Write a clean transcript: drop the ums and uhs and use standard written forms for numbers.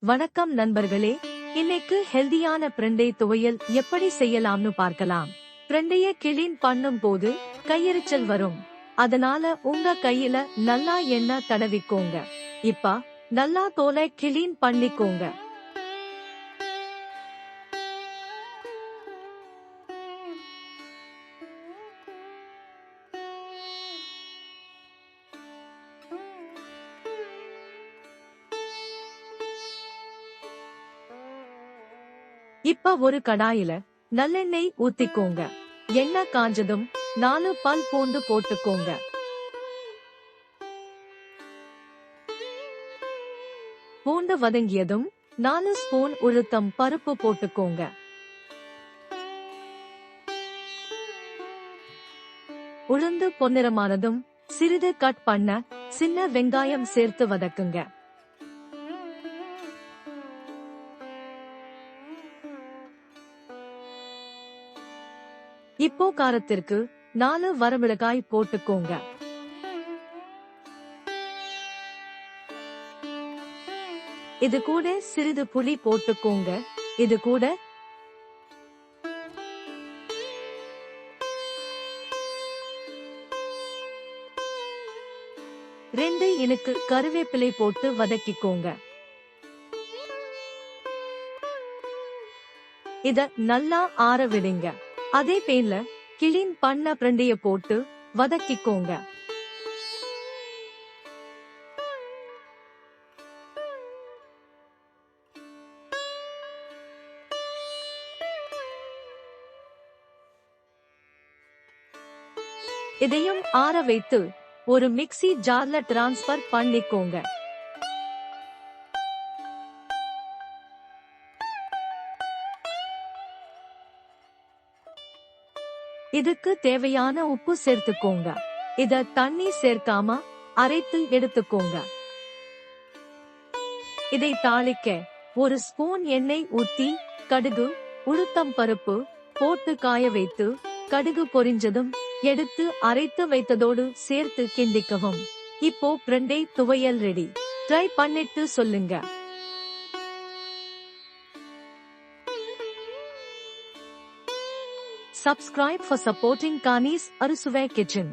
வணக்கம் நண்பர்களே, இன்னைக்கு ஹெல்தியான பிரண்டை துவையல் எப்படி செய்யலாம்னு பார்க்கலாம். பிரண்டைய கிளீன் பண்ணும் போது கையெரிச்சல் வரும். அதனால உங்க கையில நல்லா எண்ணெய் தடவிக்கோங்க. இப்ப நல்லா தோலை கிளீன் பண்ணிக்கோங்க. இப்ப ஒரு கடாயில நல்லெண்ணெய் ஊத்திக்கோங்க. எண்ணெய் காஞ்சதும் 4 பல் பூண்டு போட்டுக்கோங்க. பூண்டு வதங்கியதும் 4 ஸ்பூன் உளுத்தம் பருப்பு போட்டுக்கோங்க. உளுந்து பொன்னிறமானதும் சிறிது கட் பண்ண சின்ன வெங்காயம் சேர்த்து வதக்குங்க. இப்போ காரத்திற்கு 4 வரமிளகாய் போட்டுக்கோங்க. இது கூட சிறிது புளி போட்டுக்கோங்க. இது கூட 2 இனுக்கு கருவேப்பிலை போட்டு வதக்கிக்கோங்க. இத நல்லா ஆற விடுங்க. அதே பேன்ல கிளீன் பண்ண பிரண்டைய போட்டு வதக்கிக்கோங்க. இதையும் ஆற வைத்து ஒரு மிக்ஸி ஜார்ல டிரான்ஸ்பர் பண்ணிக்கோங்க. இதுக்கு தேவையான உப்பு சேர்த்துக்கோங்க. இத தண்ணி சேர்க்காம அரைத்து எடுத்துக்கோங்க. இதை தாளிக்க ஒரு ஸ்பூன் எண்ணெய் ஊத்தி கடுகு, உளுத்தம் பருப்பு போட்டு காய வைத்து கடுகு பொரிஞ்சதும் எடுத்து அரைத்து வைத்ததோடு சேர்த்து கிண்டிக்கவும். இப்போ பிரண்டை துவையல் ரெடி. ட்ரை பண்ணிட்டு சொல்லுங்க. Subscribe for supporting Kani's Arusuvai Kitchen.